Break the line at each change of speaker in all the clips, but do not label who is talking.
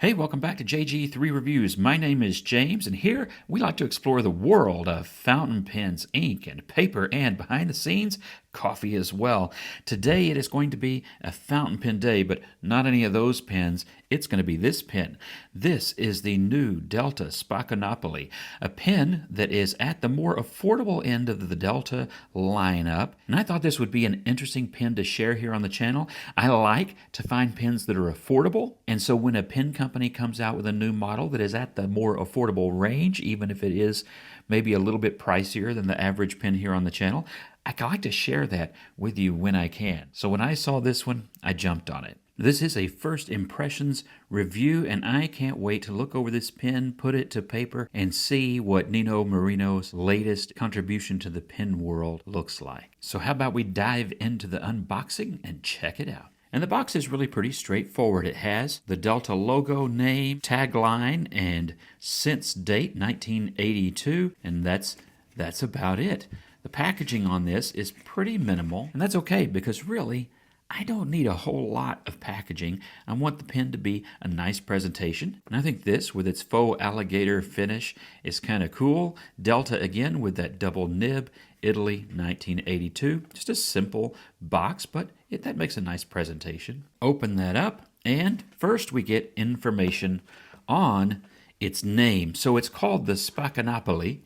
Hey, welcome back to JG3 Reviews. My name is James, and here we like to explore the world of fountain pens, ink, and paper, and behind the scenes, coffee as well. Today it is going to be a fountain pen day, but not any of those pens. It's going to be this pen. This is the new Delta Spaccanapoli, a pen that is at the more affordable end of the Delta lineup. And I thought this would be an interesting pen to share here on the channel. I like to find pens that are affordable, and so when a pen company comes out with a new model that is at the more affordable range, even if it is maybe a little bit pricier than the average pen here on the channel, I like to share that with you when I can. So when I saw this one, I jumped on it. This is a first impressions review, and I can't wait to look over this pen, put it to paper, and see what Nino Marino's latest contribution to the pen world looks like. So how about we dive into the unboxing and check it out. And the box is really pretty straightforward. It has the Delta logo, name, tagline, and since date 1982, and that's about it. The packaging on this is pretty minimal, and that's okay because really, I don't need a whole lot of packaging. I want the pen to be a nice presentation, and I think this, with its faux alligator finish, is kind of cool. Delta again with that double nib, Italy 1982. Just a simple box, but that makes a nice presentation. Open that up, and first we get information on its name. So it's called the Spaccanapoli,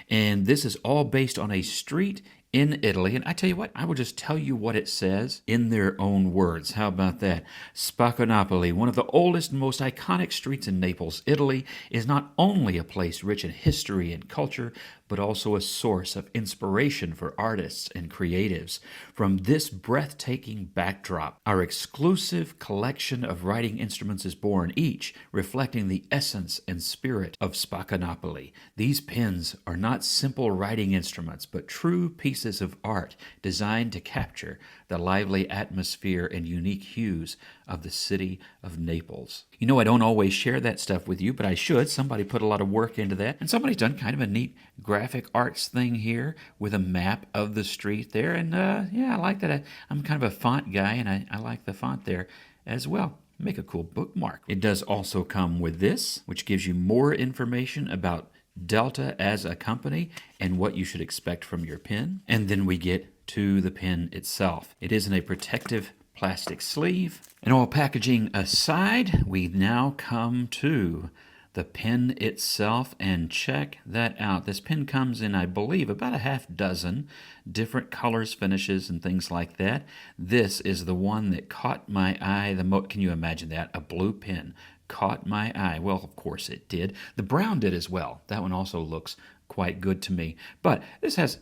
and this is all based on a street in Italy. And I tell you what, I will just tell you what it says in their own words. How about that? Spaccanapoli, one of the oldest and most iconic streets in Naples, Italy, is not only a place rich in history and culture, but also a source of inspiration for artists and creatives. From this breathtaking backdrop, our exclusive collection of writing instruments is born, each reflecting the essence and spirit of Spaccanapoli. These pens are not simple writing instruments, but true pieces of art designed to capture the lively atmosphere and unique hues of the city of Naples. You know, I don't always share that stuff with you, but I should. Somebody put a lot of work into that, and somebody's done kind of a neat graphic arts thing here with a map of the street there, and yeah, I like that. I'm kind of a font guy, and I like the font there as well. Make a cool bookmark. It does also come with this, which gives you more information about Delta as a company and what you should expect from your pen. And then we get to the pen itself. It is in a protective plastic sleeve. And all packaging aside, we now come to the pen itself, and check that out. This pen comes in, I believe, about a half dozen different colors, finishes, and things like that. This is the one that caught my eye the most. Can you imagine that? A blue pen caught my eye. Well, of course it did. The brown did as well. That one also looks quite good to me. But this has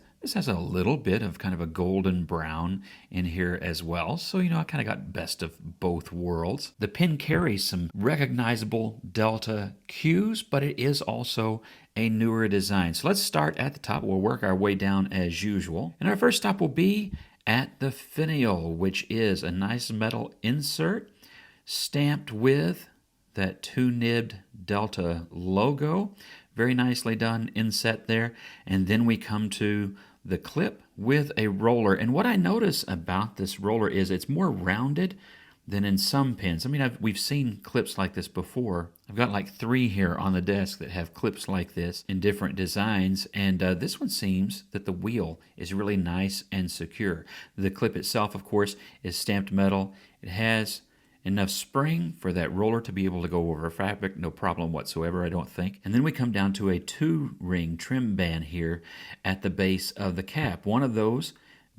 a little bit of kind of a golden brown in here as well. So, you know, I kind of got best of both worlds. The pen carries some recognizable Delta cues, but it is also a newer design. So let's start at the top. We'll work our way down as usual. And our first stop will be at the finial, which is a nice metal insert stamped with that two-nibbed Delta logo. Very nicely done inset there. And then we come to the clip with a roller. And what I notice about this roller is it's more rounded than in some pens. I mean, we've seen clips like this before. I've got like 3 here on the desk that have clips like this in different designs, and this one seems that the wheel is really nice and secure. The clip itself, of course, is stamped metal. It has enough spring for that roller to be able to go over fabric, no problem whatsoever, I don't think. And then we come down to a 2-ring trim band here at the base of the cap. One of those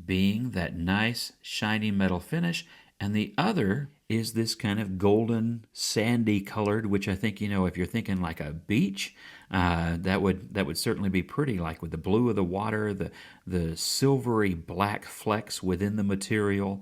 being that nice shiny metal finish, and the other is this kind of golden sandy colored, which I think, you know, if you're thinking like a beach, that would certainly be pretty, like with the blue of the water, the silvery black flecks within the material,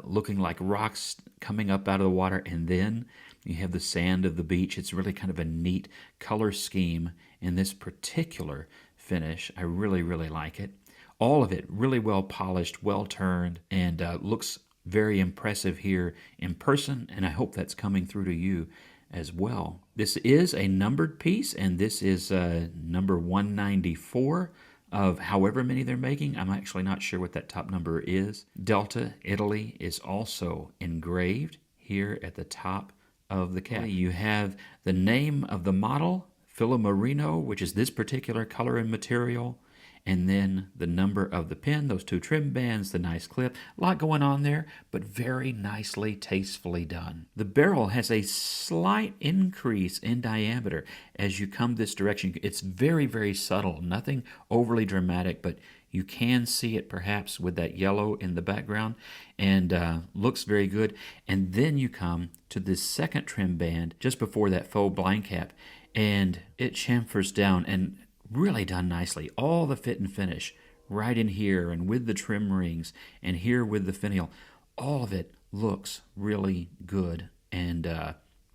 looking like rocks coming up out of the water, and then you have the sand of the beach. It's really kind of a neat color scheme in this particular finish. I really, really like it. All of it really well polished, well turned, and looks very impressive here in person, and I hope that's coming through to you as well. This is a numbered piece, and this is number 194 of however many they're making. I'm actually not sure what that top number is. Delta, Italy is also engraved here at the top of the cap. You have the name of the model, Filomarino, which is this particular color and material, and then the number of the pen, those two trim bands, the nice clip. A lot going on there, but very nicely, tastefully done. The barrel has a slight increase in diameter as you come this direction. It's very, very subtle, nothing overly dramatic, but you can see it perhaps with that yellow in the background, and looks very good. And then you come to this second trim band just before that faux blind cap, and it chamfers down and really done nicely. All the fit and finish right in here and with the trim rings and here with the finial. All of it looks really good, and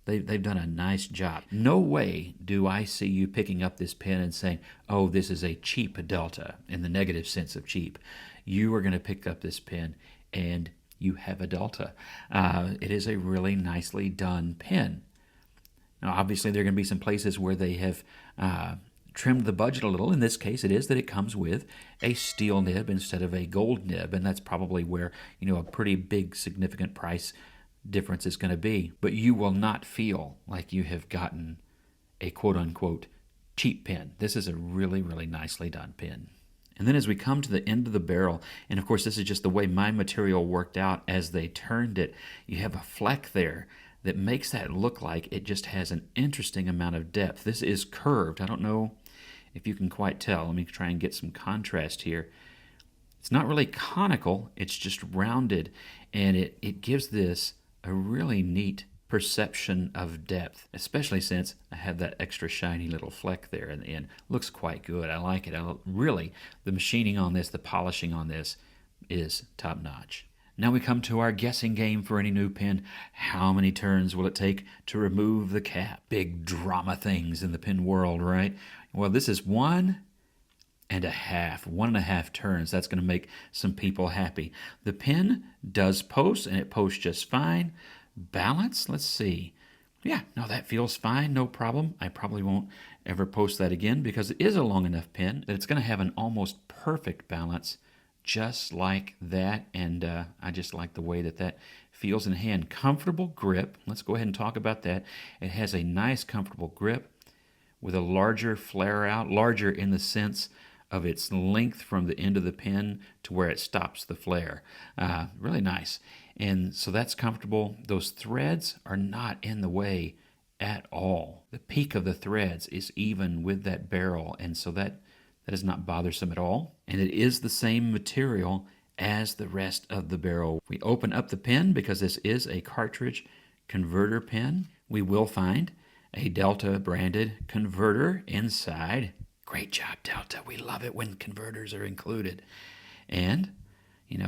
they've done a nice job. No way do I see you picking up this pen and saying, oh, this is a cheap Delta, in the negative sense of cheap. You are going to pick up this pen and you have a Delta. It is a really nicely done pen. Now, obviously, there are going to be some places where they have trimmed the budget a little. In this case, it is that it comes with a steel nib instead of a gold nib, and that's probably where, a pretty big significant price difference is going to be. But you will not feel like you have gotten a quote-unquote cheap pen. This is a really, really nicely done pen. And then as we come to the end of the barrel, and of course this is just the way my material worked out as they turned it, you have a fleck there that makes that look like it just has an interesting amount of depth. This is curved. I don't know if you can quite tell. Let me try and get some contrast here. It's not really conical, it's just rounded, and it gives this a really neat perception of depth, especially since I have that extra shiny little fleck there in the end. Looks quite good. I like it. Really, the machining on this, the polishing on this is top notch. Now we come to our guessing game for any new pen. How many turns will it take to remove the cap? Big drama things in the pen world, right? Well, this is 1.5 turns. That's going to make some people happy. The pen does post, and it posts just fine. Balance, let's see. Yeah, no, that feels fine, no problem. I probably won't ever post that again because it is a long enough pen that it's going to have an almost perfect balance, just like that, and I just like the way that feels in hand. Comfortable grip. Let's go ahead and talk about that. It has a nice comfortable grip with a larger flare out, larger in the sense of its length from the end of the pen to where it stops the flare. Really nice. And so that's comfortable. Those threads are not in the way at all. The peak of the threads is even with that barrel, and so that is not bothersome at all. And it is the same material as the rest of the barrel. We open up the pen because this is a cartridge converter pen. We will find a Delta branded converter inside. Great job, Delta. We love it when converters are included. And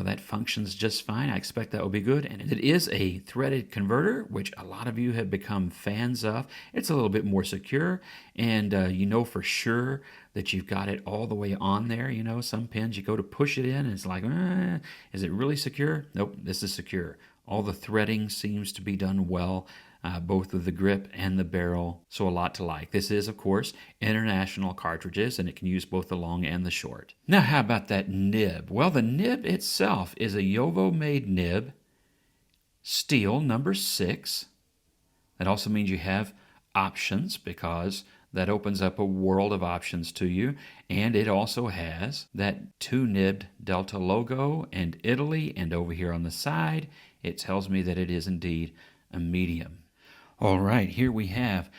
that functions just fine. I expect that will be good. And it is a threaded converter, which a lot of you have become fans of. It's a little bit more secure, and you know for sure that you've got it all the way on there. Some pens, you go to push it in, and it's like, is it really secure? Nope, this is secure. All the threading seems to be done well, both with the grip and the barrel, so a lot to like. This is, of course, international cartridges, and it can use both the long and the short. Now, how about that nib? Well, the nib itself is a Jowo-made nib, steel number 6. That also means you have options because that opens up a world of options to you, and it also has that 2-nibbed Delta logo and Italy, and over here on the side, it tells me that it is indeed a medium. All right, here we have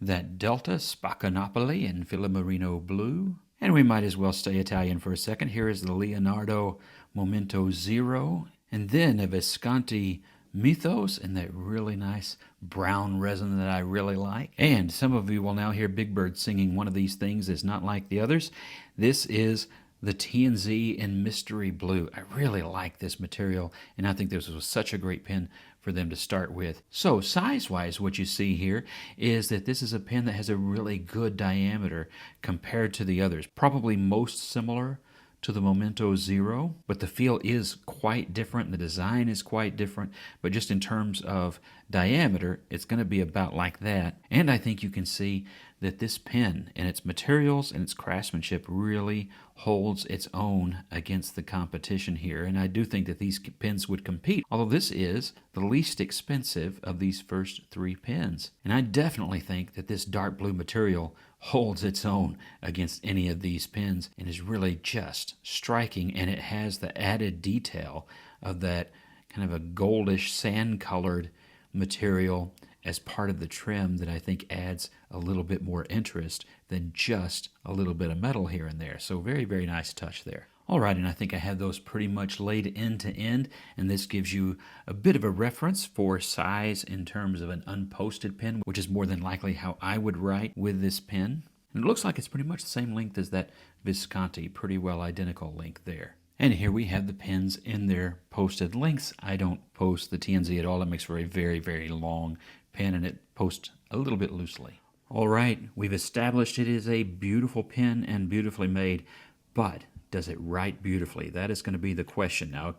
that Delta Spaccanapoli in Filomarino blue. And we might as well stay Italian for a second. Here is the Leonardo Momento Zero. And then a Visconti Mythos in that really nice brown resin that I really like. And some of you will now hear Big Bird singing one of these things is not like the others. This is the T&Z in Mystery Blue. I really like this material, and I think this was such a great pen for them to start with. So size-wise, what you see here is that this is a pen that has a really good diameter compared to the others. Probably most similar to the Momento Zero, but the feel is quite different. The design is quite different, but just in terms of diameter, it's going to be about like that. And I think you can see that this pen and its materials and its craftsmanship really holds its own against the competition here. And I do think that these pens would compete, although this is the least expensive of these first three pens. And I definitely think that this dark blue material holds its own against any of these pens and is really just striking. And it has the added detail of that kind of a goldish sand-colored material as part of the trim that I think adds a little bit more interest than just a little bit of metal here and there. So very, very nice touch there. All right, and I think I have those pretty much laid end to end, and this gives you a bit of a reference for size in terms of an unposted pen, which is more than likely how I would write with this pen. And it looks like it's pretty much the same length as that Visconti, pretty well identical length there. And here we have the pens in their posted lengths. I don't post the TNZ at all. It makes for a very, very long pen, and it posts a little bit loosely. All right, we've established it is a beautiful pen and beautifully made, but does it write beautifully? That is going to be the question. Now,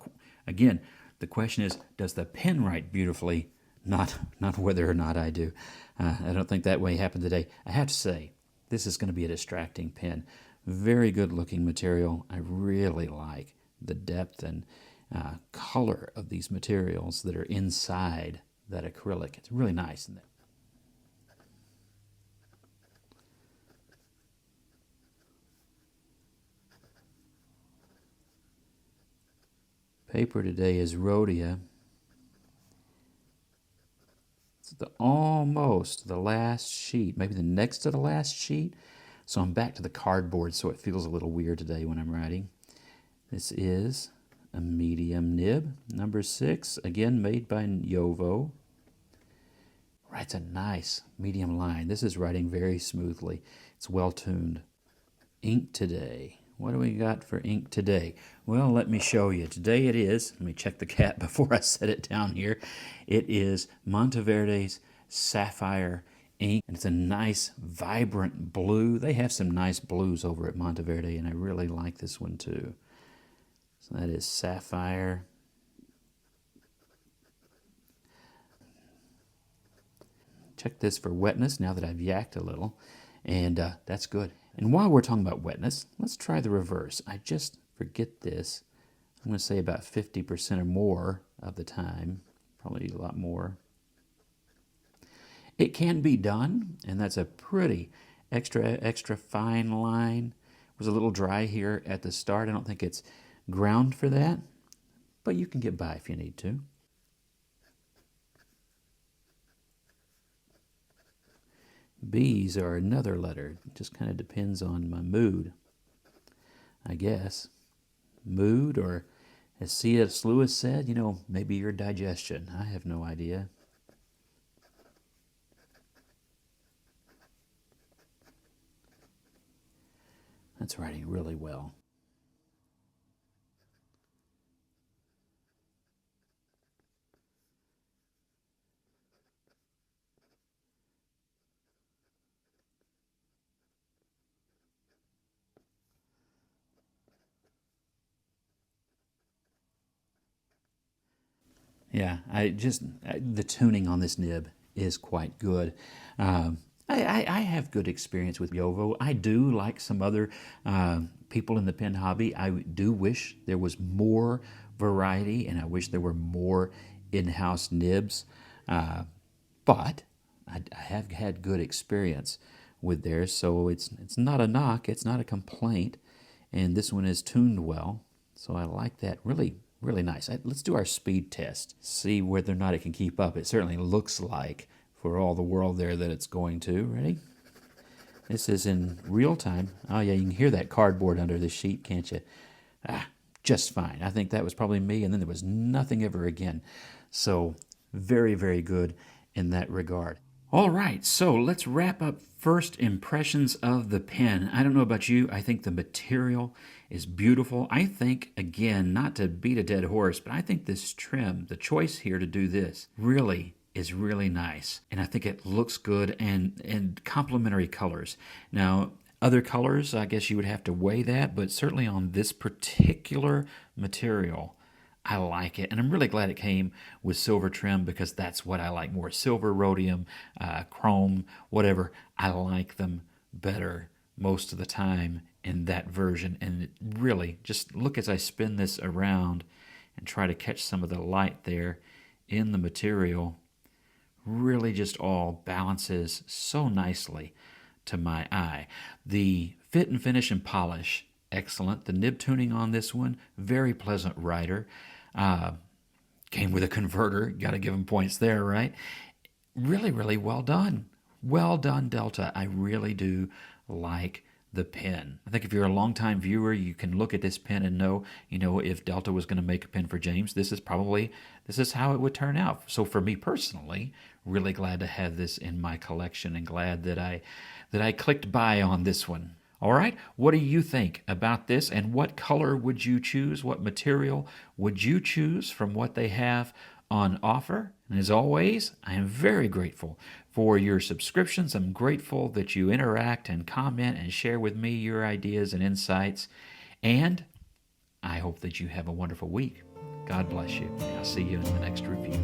again, the question is, does the pen write beautifully? Not whether or not I do. I don't think that way happened today. I have to say, this is going to be a distracting pen. Very good looking material. I really like the depth and color of these materials that are inside that acrylic. It's really nice. Paper today is Rhodia. It's almost the last sheet, maybe the next to the last sheet. So I'm back to the cardboard, so it feels a little weird today when I'm writing. This is a medium nib, number 6, again made by Jovo. Writes a nice medium line. This is writing very smoothly. It's well tuned. Ink today. What do we got for ink today? Well, let me show you. Today it is, let me check the cap before I set it down here. It is Monteverde's Sapphire ink, and it's a nice vibrant blue. They have some nice blues over at Monteverde, and I really like this one too. So that is Sapphire. Check this for wetness now that I've yacked a little, and that's good. And while we're talking about wetness, let's try the reverse. I just forget this. I'm going to say about 50% or more of the time, probably a lot more. It can be done, and that's a pretty extra fine line. It was a little dry here at the start. I don't think it's ground for that, but you can get by if you need to. B's are another letter. It just kind of depends on my mood, I guess. Mood, or as C.S. Lewis said, maybe your digestion. I have no idea. That's writing really well. Yeah, the tuning on this nib is quite good. I have good experience with Jovo. I do like some other people in the pen hobby. I do wish there was more variety, and I wish there were more in-house nibs. But I have had good experience with theirs, so it's not a knock, it's not a complaint, and this one is tuned well, so I like that. Really, really nice. Let's do our speed test, see whether or not it can keep up. It certainly looks like, for all the world there, that it's going to. Ready? This is in real time. Oh yeah, you can hear that cardboard under the sheet, can't you? Just fine. I think that was probably me, and then there was nothing ever again. So very, very good in that regard. All right, so let's wrap up first impressions of the pen. I don't know about you, I think the material is beautiful. I think, again, not to beat a dead horse, but I think this trim, the choice here to do this, really is really nice. And I think it looks good, and complementary colors. Now, other colors, I guess you would have to weigh that, but certainly on this particular material, I like it, and I'm really glad it came with silver trim because that's what I like more. Silver, rhodium, chrome, whatever. I like them better most of the time in that version. And really, just look as I spin this around and try to catch some of the light there in the material. Really just all balances so nicely to my eye. The fit and finish and polish, excellent. The nib tuning on this one, very pleasant rider. Came with a converter, got to give them points there, right? Really, really well done. Well done, Delta. I really do like the pen. I think if you're a longtime viewer, you can look at this pen and know, if Delta was going to make a pen for James, this is how it would turn out. So for me personally, really glad to have this in my collection and glad that I clicked buy on this one. All right, what do you think about this, and what color would you choose? What material would you choose from what they have on offer? And as always, I am very grateful for your subscriptions. I'm grateful that you interact and comment and share with me your ideas and insights. And I hope that you have a wonderful week. God bless you. I'll see you in the next review.